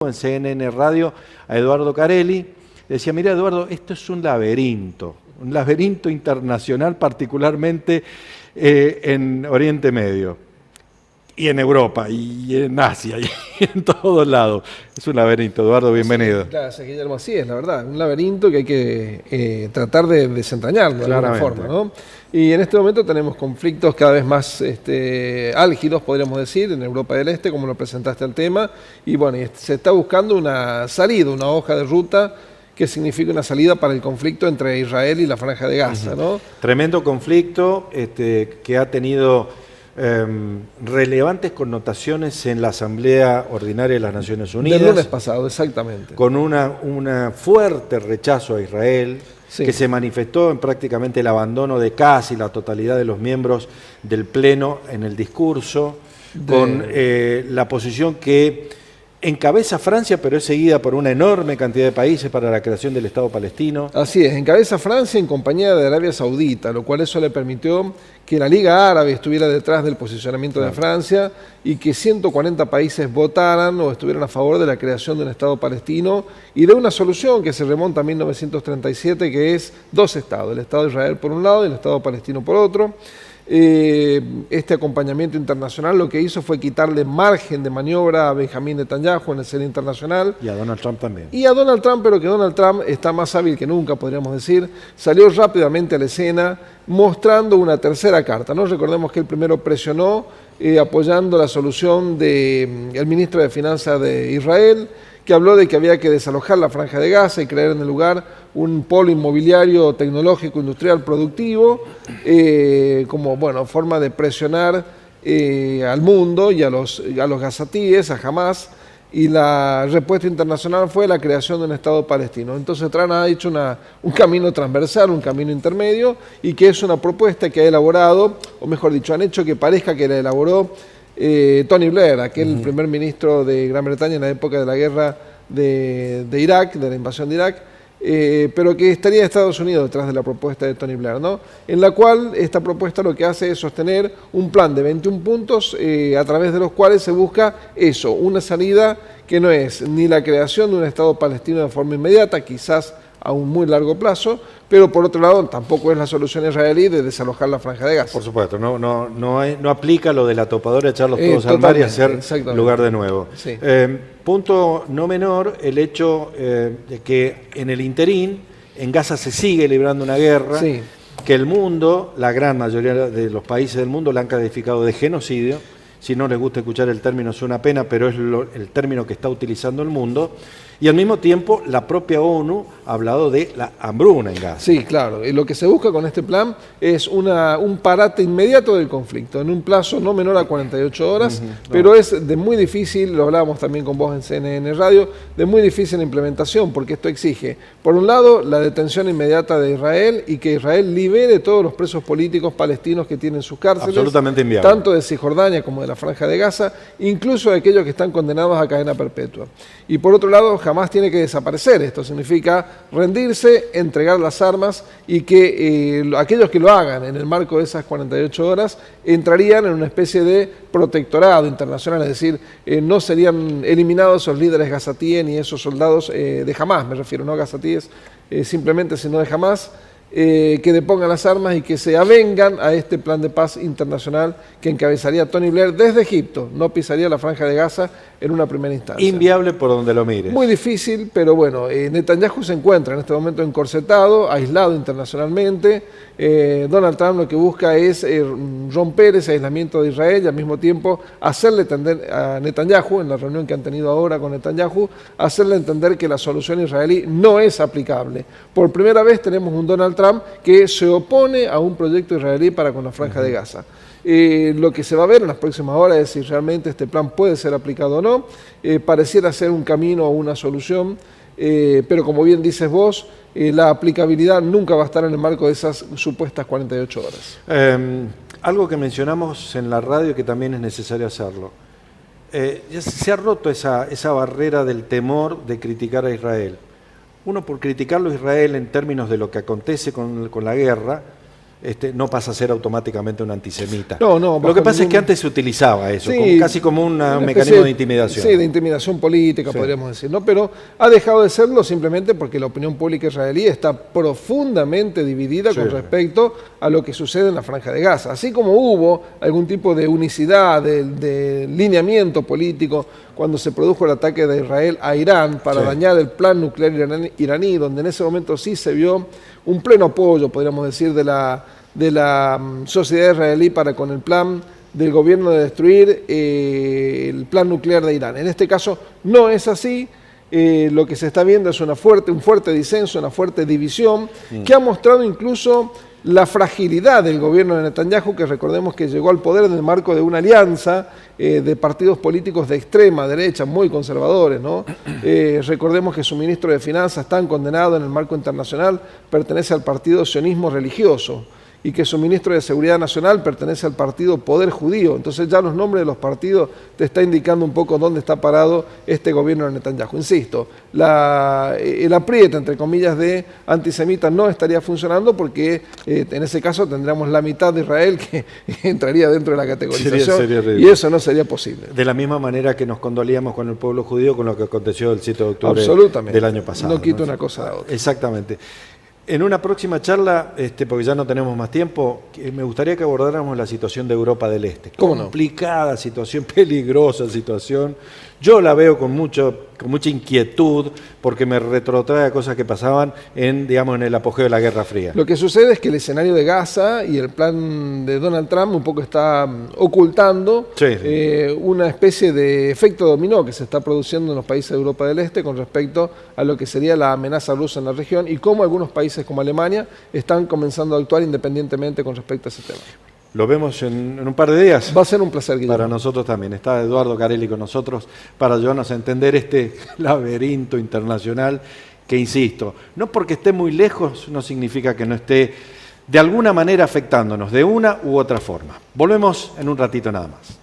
en CNN Radio a Eduardo Carelli. Decía, mira Eduardo, esto es un laberinto internacional, particularmente en Oriente Medio, y en Europa, y en Asia, y en todos lados. Es un laberinto. Eduardo, bienvenido. Gracias, Guillermo. Así es, la verdad. Un laberinto que hay que tratar de desentrañarlo de alguna forma, ¿no? Y en este momento tenemos conflictos cada vez más álgidos, podríamos decir, en Europa del Este, como lo presentaste al tema. Y bueno, se está buscando una salida, una hoja de ruta que significa una salida para el conflicto entre Israel y la Franja de Gaza, ¿no? Tremendo conflicto que ha tenido relevantes connotaciones en la Asamblea Ordinaria de las Naciones Unidas. Del lunes pasado, exactamente. Con una fuerte rechazo a Israel, sí, que se manifestó en prácticamente el abandono de casi la totalidad de los miembros del Pleno en el discurso, con la posición que encabeza Francia, pero es seguida por una enorme cantidad de países para la creación del Estado palestino. Así es, encabeza Francia en compañía de Arabia Saudita, lo cual eso le permitió que la Liga Árabe estuviera detrás del posicionamiento de Francia y que 140 países votaran o estuvieran a favor de la creación de un Estado palestino y de una solución que se remonta a 1937, que es dos estados, el Estado de Israel por un lado y el Estado palestino por otro. Este acompañamiento internacional lo que hizo fue quitarle margen de maniobra a Benjamín Netanyahu en la escena internacional. Y a Donald Trump también. Y a Donald Trump, pero que Donald Trump está más hábil que nunca, podríamos decir. Salió rápidamente a la escena mostrando una tercera carta, ¿no? Recordemos que él primero presionó apoyando la solución del ministro de Finanzas de Israel, que habló de que había que desalojar la Franja de Gaza y crear en el lugar un polo inmobiliario, tecnológico, industrial, productivo, como bueno, forma de presionar al mundo y a los gazatíes, a Hamas, y la respuesta internacional fue la creación de un Estado palestino. Entonces Trump ha hecho un camino transversal, un camino intermedio, y que es una propuesta que ha elaborado, o mejor dicho, han hecho que parezca que la elaboró Tony Blair, aquel primer ministro de Gran Bretaña en la época de la guerra de Irak, de la invasión de Irak, pero que estaría Estados Unidos detrás de la propuesta de Tony Blair, ¿no? En la cual esta propuesta lo que hace es sostener un plan de 21 puntos a través de los cuales se busca eso, una salida que no es ni la creación de un Estado palestino de forma inmediata, quizás a un muy largo plazo, pero por otro lado tampoco es la solución israelí de desalojar la Franja de Gaza. Por supuesto, no aplica lo de la topadora, echarlos todos al mar y hacer lugar de nuevo. Sí. Punto no menor, el hecho de que en el interín, en Gaza se sigue librando una guerra, sí, que el mundo, la gran mayoría de los países del mundo la han calificado de genocidio. Si no les gusta escuchar el término es una pena, pero es el término que está utilizando el mundo. Y al mismo tiempo, la propia ONU ha hablado de la hambruna en Gaza. Sí, claro. Y lo que se busca con este plan es un parate inmediato del conflicto, en un plazo no menor a 48 horas, pero es de muy difícil, lo hablábamos también con vos en CNN Radio, de muy difícil implementación, porque esto exige, por un lado, la detención inmediata de Israel y que Israel libere todos los presos políticos palestinos que tienen sus cárceles. Absolutamente inviable. Tanto de Cisjordania como de la Franja de Gaza, incluso de aquellos que están condenados a cadena perpetua. Y por otro lado, jamás tiene que desaparecer. Esto significa rendirse, entregar las armas y que aquellos que lo hagan en el marco de esas 48 horas entrarían en una especie de protectorado internacional, es decir, no serían eliminados esos líderes gazatíes ni esos soldados de Hamás, me refiero, no gazatíes simplemente, sino de Hamás, que depongan las armas y que se avengan a este plan de paz internacional que encabezaría Tony Blair desde Egipto. No pisaría la Franja de Gaza en una primera instancia. Inviable por donde lo mires. Muy difícil, pero bueno, Netanyahu se encuentra en este momento encorsetado, aislado internacionalmente. Donald Trump lo que busca es romper ese aislamiento de Israel y al mismo tiempo hacerle entender a Netanyahu, en la reunión que han tenido ahora con Netanyahu, hacerle entender que la solución israelí no es aplicable. Por primera vez tenemos un Donald Trump que se opone a un proyecto israelí para con la Franja de Gaza. Lo que se va a ver en las próximas horas es si realmente este plan puede ser aplicado o no. Pareciera ser un camino o una solución, pero como bien dices vos, la aplicabilidad nunca va a estar en el marco de esas supuestas 48 horas. Algo que mencionamos en la radio que también es necesario hacerlo. Ya se ha roto esa barrera del temor de criticar a Israel. Uno, por criticarlo a Israel en términos de lo que acontece con la guerra, no pasa a ser automáticamente un antisemita. No, lo que pasa es que antes se utilizaba eso, casi como un mecanismo de intimidación. Sí, de intimidación política, podríamos decir, ¿no? Pero ha dejado de serlo simplemente porque la opinión pública israelí está profundamente dividida con respecto a lo que sucede en la Franja de Gaza. Así como hubo algún tipo de unicidad, de lineamiento político cuando se produjo el ataque de Israel a Irán para dañar el plan nuclear iraní, donde en ese momento sí se vio un pleno apoyo, podríamos decir, de la sociedad israelí para con el plan del gobierno de destruir el plan nuclear de Irán. En este caso no es así. Lo que se está viendo es un fuerte disenso, una fuerte división que ha mostrado incluso la fragilidad del gobierno de Netanyahu, que recordemos que llegó al poder en el marco de una alianza de partidos políticos de extrema derecha, muy conservadores, ¿no? Recordemos que su ministro de Finanzas, tan condenado en el marco internacional, pertenece al partido sionismo religioso, y que su ministro de Seguridad Nacional pertenece al partido Poder Judío. Entonces ya los nombres de los partidos te está indicando un poco dónde está parado este gobierno de Netanyahu. Insisto, el apriete, entre comillas, de antisemita no estaría funcionando porque en ese caso tendríamos la mitad de Israel que entraría dentro de la categorización sería y eso no sería posible. De la misma manera que nos condolíamos con el pueblo judío con lo que aconteció el 7 de octubre del año pasado. No quito una cosa de otra. Exactamente. En una próxima charla, porque ya no tenemos más tiempo, me gustaría que abordáramos la situación de Europa del Este. Complicada situación, peligrosa situación. Yo la veo con mucha inquietud porque me retrotrae a cosas que pasaban en el apogeo de la Guerra Fría. Lo que sucede es que el escenario de Gaza y el plan de Donald Trump un poco está ocultando una especie de efecto dominó que se está produciendo en los países de Europa del Este con respecto a lo que sería la amenaza rusa en la región y cómo algunos países como Alemania están comenzando a actuar independientemente con respecto a ese tema. Lo vemos en un par de días. Va a ser un placer, Guillermo. Para nosotros también. Está Eduardo Carelli con nosotros para ayudarnos a entender este laberinto internacional que, insisto, no porque esté muy lejos no significa que no esté de alguna manera afectándonos de una u otra forma. Volvemos en un ratito nada más.